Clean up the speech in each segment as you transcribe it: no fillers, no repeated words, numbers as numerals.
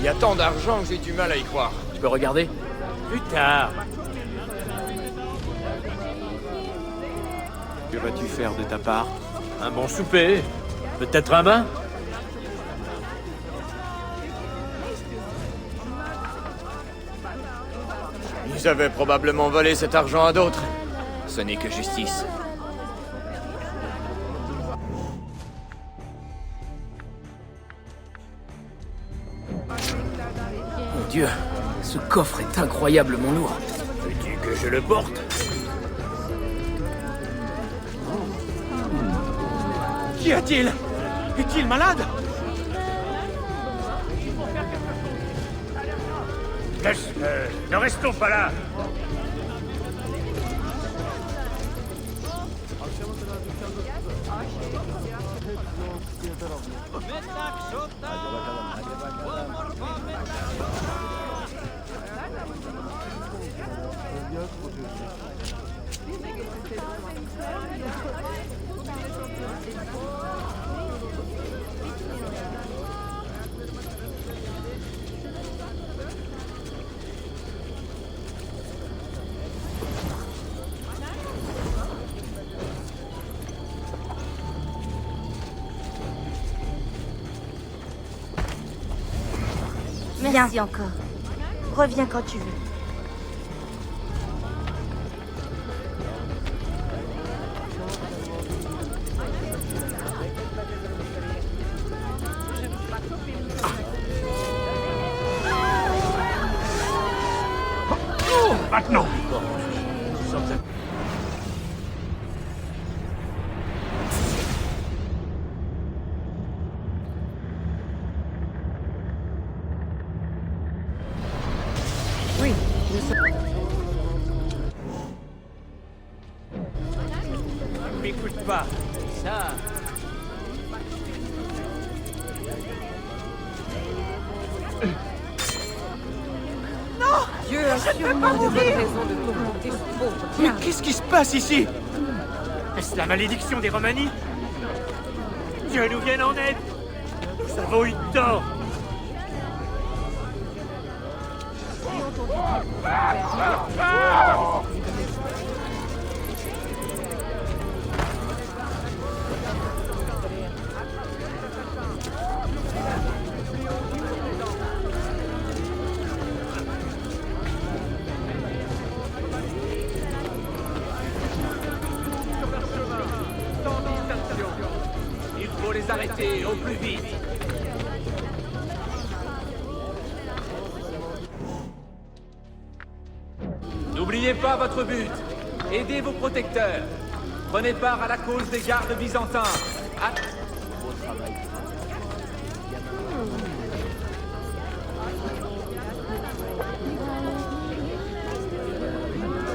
y a tant d'argent que j'ai du mal à y croire. Je peux regarder? Plus tard. Que vas-tu faire de ta part? Un bon souper. Peut-être un bain? Ils avaient probablement volé cet argent à d'autres. Ce n'est que justice. Mon Dieu, ce coffre est incroyablement lourd. Veux-tu que je le porte? Qu'y a-t-il? Est-il malade? Ne restons pas là. Merci encore. Reviens quand tu veux. Maintenant. M'écoute pas. Ça. Dieu a sûrement de bonnes raisons de tourmenter ce pauvre Mais diable. qu'est-ce qui se passe ici? Est-ce la malédiction des Romani? Dieu nous vienne en aide. Nous avons eu tort. Il faut les arrêter au plus vite. N'oubliez pas votre but. Aidez vos protecteurs. Prenez part à la cause des gardes byzantins.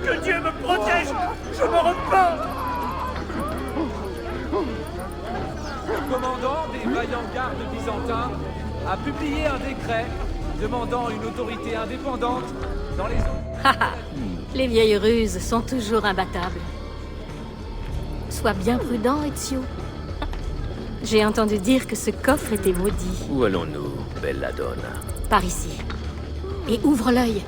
Que Dieu me protège. Je me repens. Le commandant des vaillants gardes byzantins a publié un décret demandant une autorité indépendante dans les Haha, les vieilles ruses sont toujours imbattables. Sois bien prudent, Ezio. J'ai entendu dire que ce coffre était maudit. Où allons-nous, Belladonna? Par ici. Et ouvre l'œil.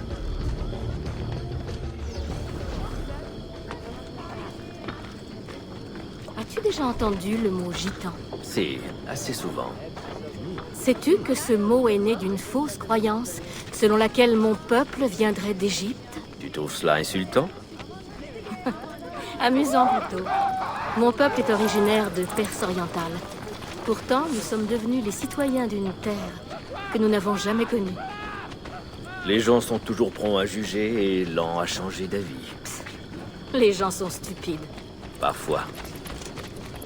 As-tu déjà entendu le mot gitan? Si, assez souvent. Sais-tu que ce mot est né d'une fausse croyance selon laquelle mon peuple viendrait d'Égypte? Tu trouves cela insultant? Amusant plutôt. Mon peuple est originaire de Perse orientale. Pourtant, nous sommes devenus les citoyens d'une terre que nous n'avons jamais connue. Les gens sont toujours prompts à juger et lents à changer d'avis. Les gens sont stupides. Parfois.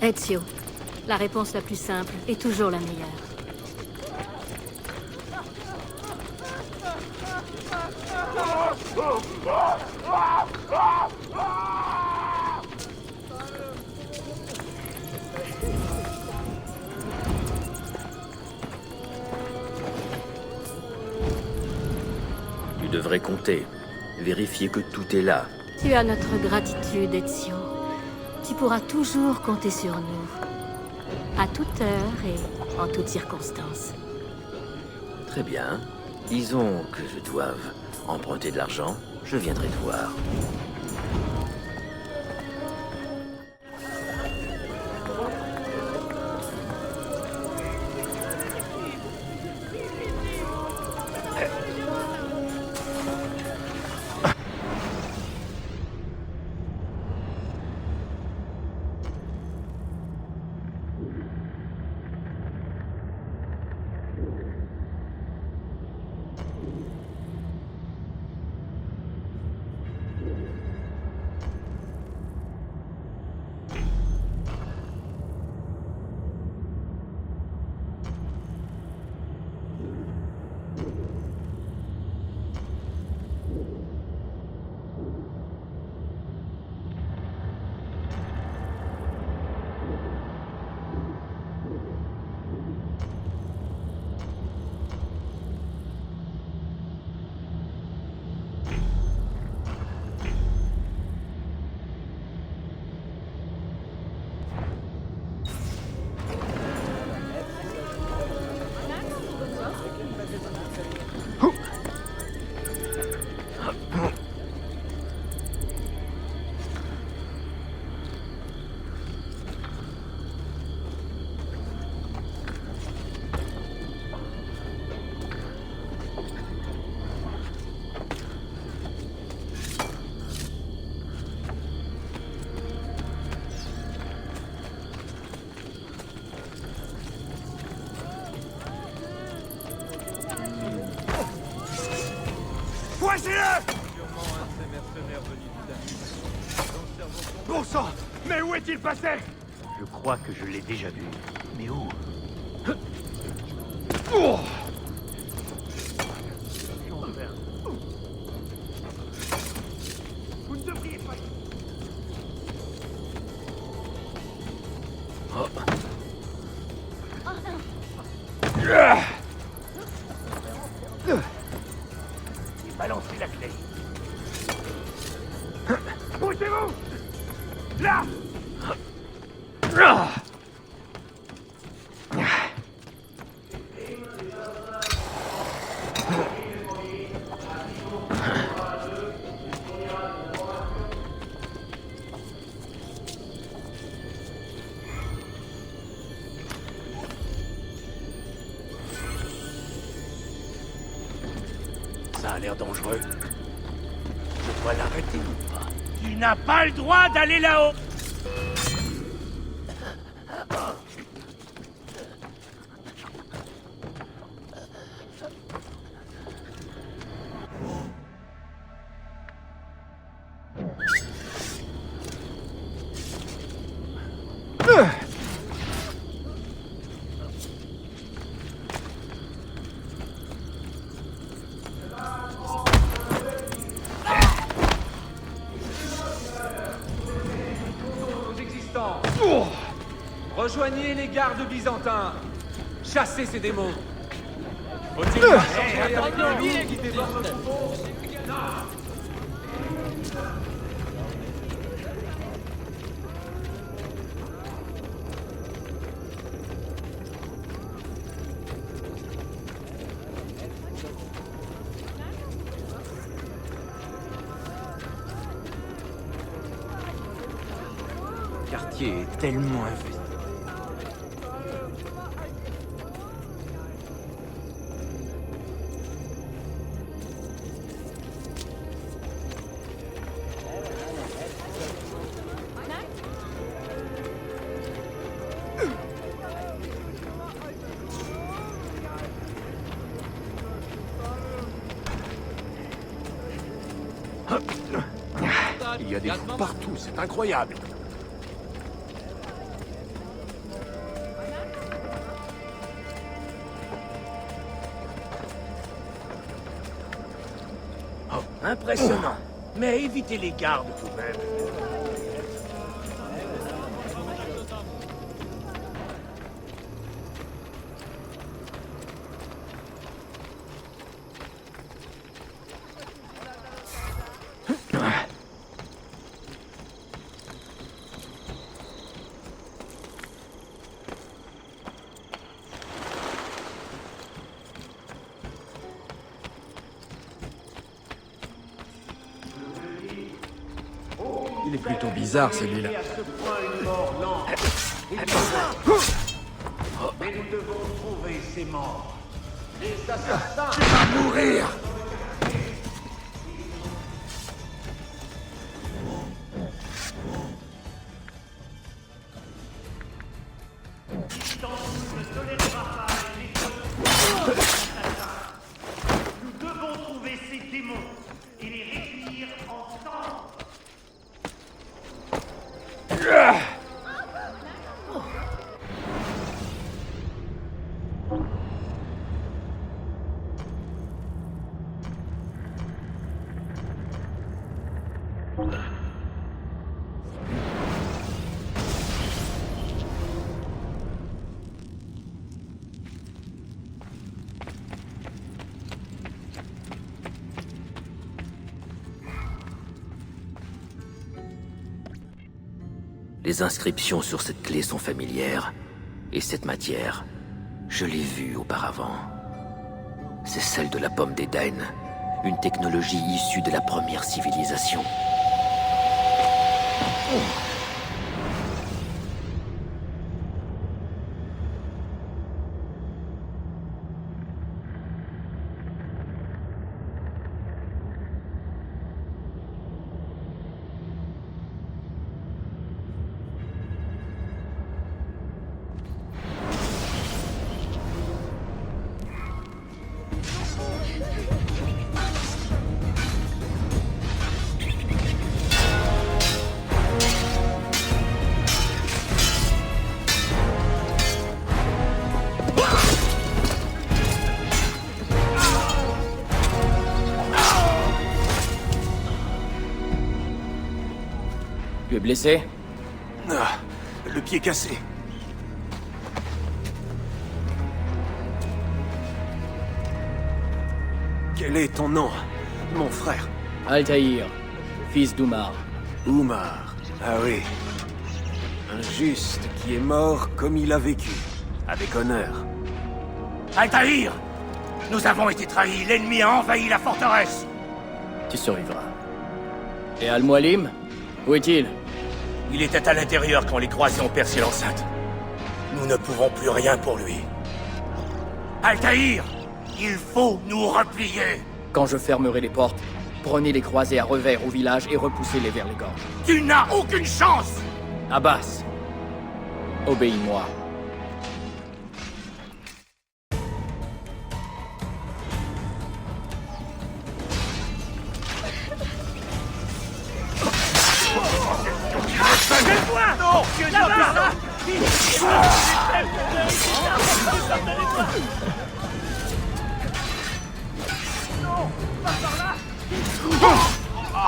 Ezio, la réponse la plus simple est toujours la meilleure. Tu devrais compter. Vérifier que tout est là. Tu as notre gratitude, Ezio. Tu pourras toujours compter sur nous. À toute heure et en toutes circonstances. Très bien. Disons que je doive emprunter de l'argent, je viendrai te voir. Bon sang! Mais où est-il passé? Je crois que je l'ai déjà vu. Mais où? Oh! Vous ne devriez pas... Balancez la clé. Poussez-vous! Là! Ça a l'air dangereux. Je dois l'arrêter ou pas? Tu n'as pas le droit d'aller là-haut! Rejoignez les gardes byzantins. Chassez ces démons. Faut-il pas s'enfuir avec le loup qui dévore notre troupeau? Le quartier est tellement infesté. Il y a des fous partout, c'est incroyable. Oh, impressionnant. Mais évitez les gardes tout de même. Il est plutôt bizarre, celui-là. à ce point une mort lente. Mais nous devons trouver ces morts. Les assassins. Tu vas mourir! Nous devons trouver ces démons et les réunir ensemble. Les inscriptions sur cette clé sont familières. Et cette matière, je l'ai vue auparavant. C'est celle de la pomme d'Éden, une technologie issue de la première civilisation. Tu es blessé? Ah, le pied cassé. Quel est ton nom, mon frère? Altaïr, fils d'Oumar. Oumar. Ah oui. Un juste qui est mort comme il a vécu, avec honneur. Altaïr! Nous avons été trahis, l'ennemi a envahi la forteresse! Tu survivras. Et Al-Mualim? Où est-il? Il était à l'intérieur quand les croisés ont percé l'enceinte. Nous ne pouvons plus rien pour lui. Altaïr! Il faut nous replier! Quand je fermerai les portes, prenez les croisés à revers au village et repoussez-les vers les gorges. Tu n'as aucune chance! Abbas, obéis-moi. Non! Dieu là, là!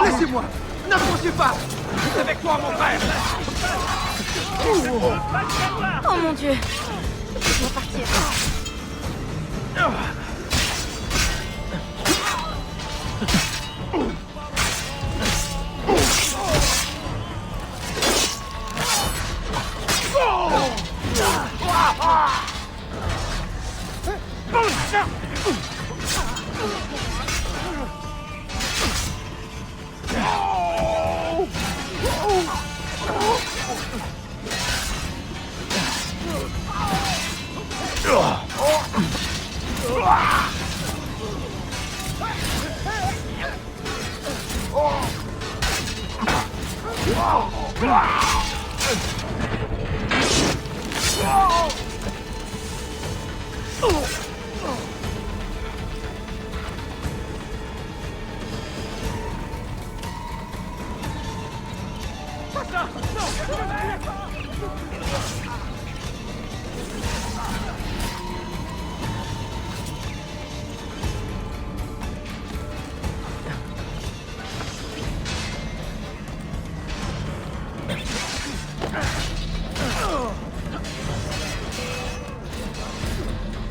Laissez-moi! N'approchez pas! Avec toi, mon frère! Oh mon Dieu! Je dois partir.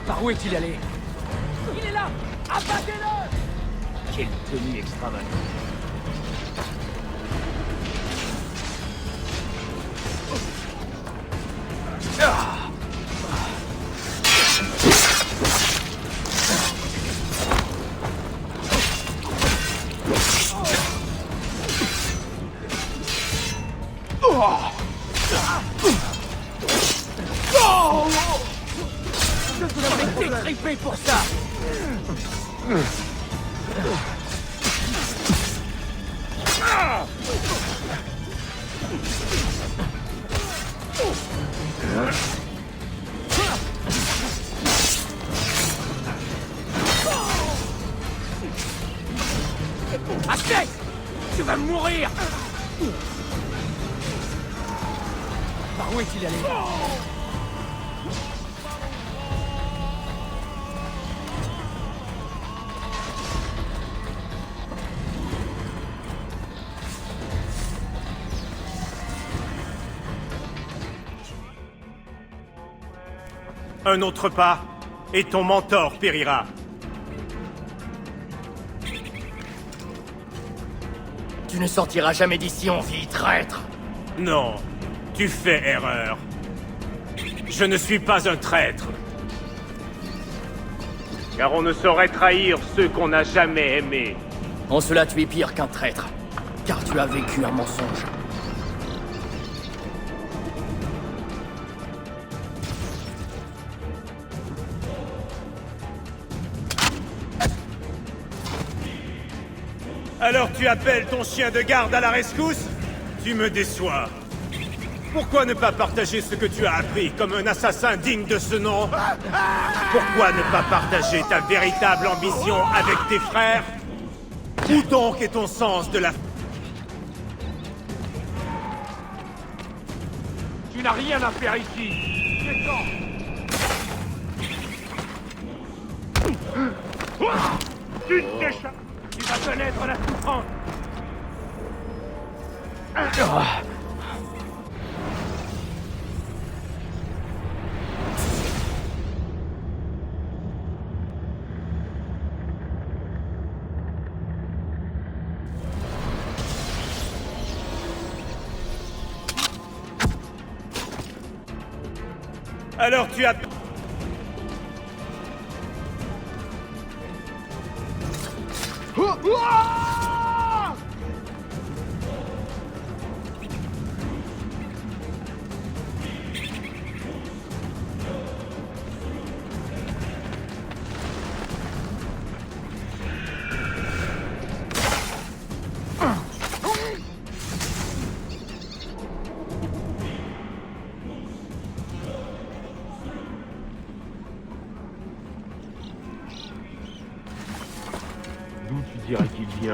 Par où est-il allé? Il est là! Abattez-le! Quelle tenue extravagante! détriper pour ça. Aztec, tu vas mourir. Par où est-il allé? Un autre pas, et ton mentor périra. Tu ne sortiras jamais d'ici en vie, traître. Non, tu fais erreur. Je ne suis pas un traître. Car on ne saurait trahir ceux qu'on n'a jamais aimés. En cela, tu es pire qu'un traître, car tu as vécu un mensonge. Alors tu appelles ton chien de garde à la rescousse? Tu me déçois. Pourquoi ne pas partager ce que tu as appris comme un assassin digne de ce nom? Pourquoi ne pas partager ta véritable ambition avec tes frères? Où donc est ton sens de la... Tu n'as rien à faire ici. Tu t'échappes. Tu vas connaître la souffrance. Alors tu as... D'où tu dirais qu'il vient?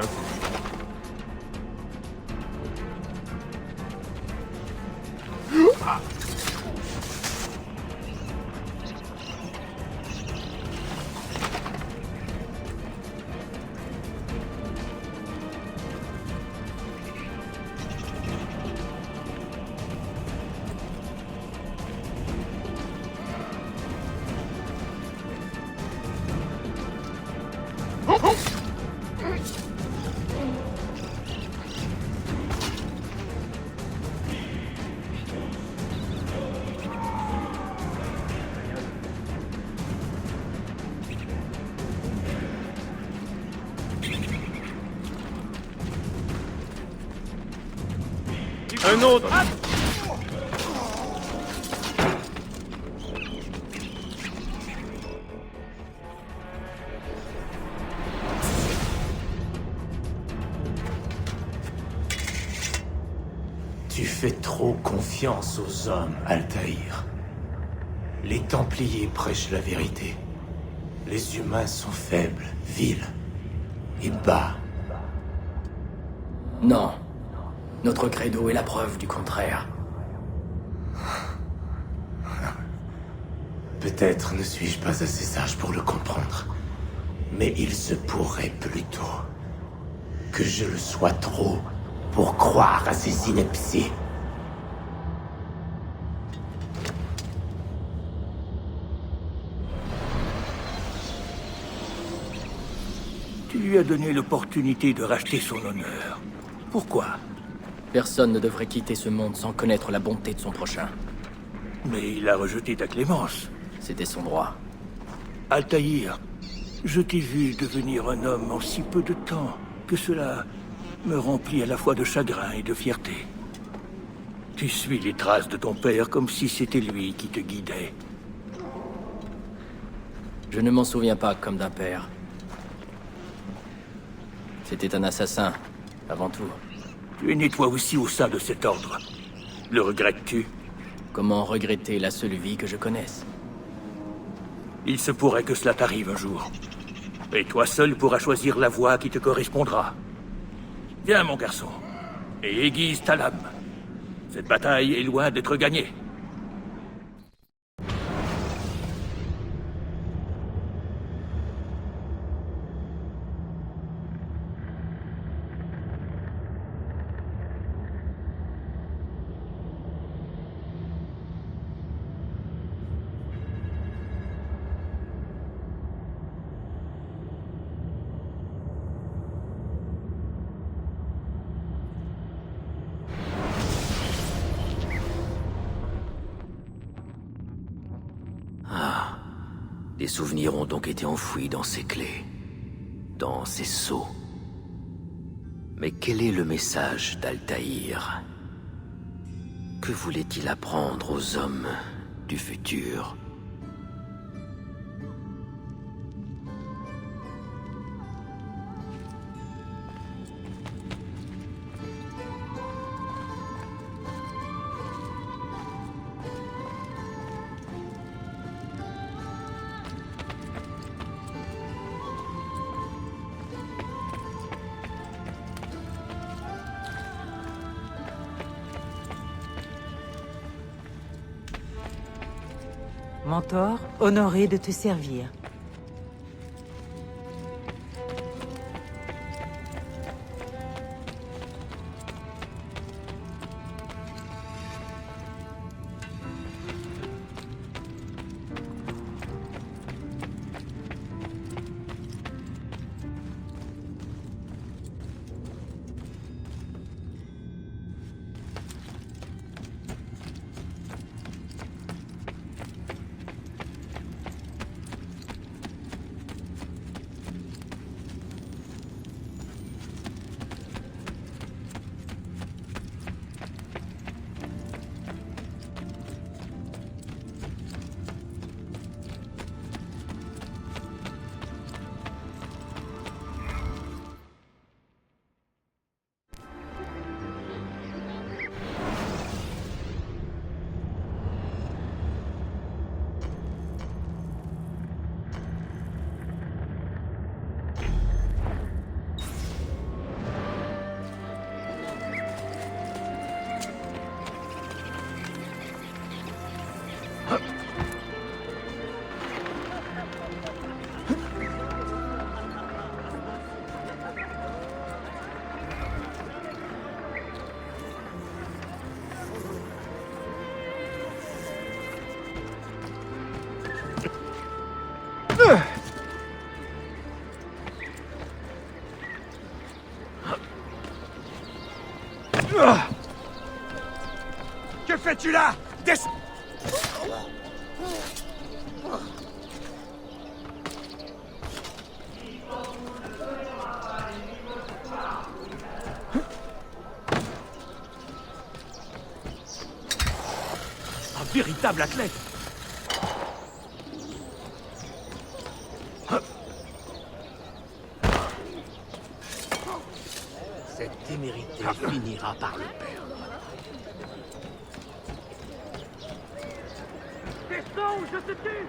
Un autre. Tu fais trop confiance aux hommes, Altaïr. Les Templiers prêchent la vérité. Les humains sont faibles, vils et bas. Non. Notre credo est la preuve du contraire. Peut-être ne suis-je pas assez sage pour le comprendre, mais il se pourrait plutôt que je le sois trop pour croire à ces inepties. Tu lui as donné l'opportunité de racheter son honneur. Pourquoi? Personne ne devrait quitter ce monde sans connaître la bonté de son prochain. Mais il a rejeté ta clémence. C'était son droit. Altaïr, je t'ai vu devenir un homme en si peu de temps que cela me remplit à la fois de chagrin et de fierté. Tu suis les traces de ton père comme si c'était lui qui te guidait. Je ne m'en souviens pas comme d'un père. C'était un assassin, avant tout. Tu es né toi aussi au sein de cet ordre. Le regrettes-tu? Comment regretter la seule vie que je connaisse? Il se pourrait que cela t'arrive un jour. Et toi seul pourras choisir la voie qui te correspondra. Viens, mon garçon, et aiguise ta lame. Cette bataille est loin d'être gagnée. Des souvenirs ont donc été enfouis dans ces clés, dans ces sceaux. Mais quel est le message d'Altaïr? Que voulait-il apprendre aux hommes du futur? Mentor, honoré de te servir. Que fais-tu là? Descends! Un véritable athlète. Cette témérité finira par le perdre. Descends ou je te tue!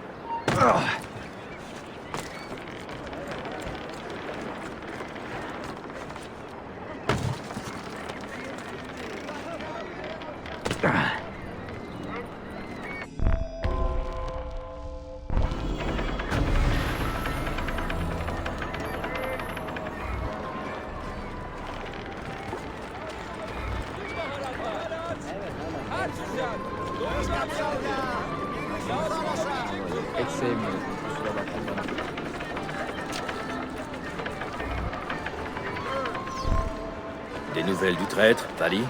Des nouvelles du traître, Vali?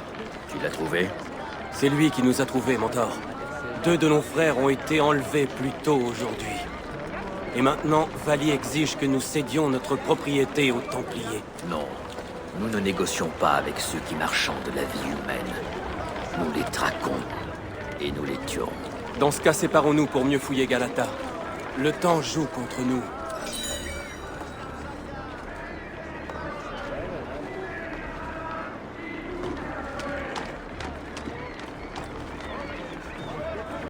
Tu l'as trouvé? C'est lui qui nous a trouvés, Mentor. 2 de nos frères ont été enlevés plus tôt aujourd'hui. Et maintenant, Vali exige que nous cédions notre propriété aux Templiers. Non. Nous ne négocions pas avec ceux qui marchandent la vie humaine. Nous les traquons et nous les tuons. Dans ce cas, séparons-nous pour mieux fouiller Galata. Le temps joue contre nous.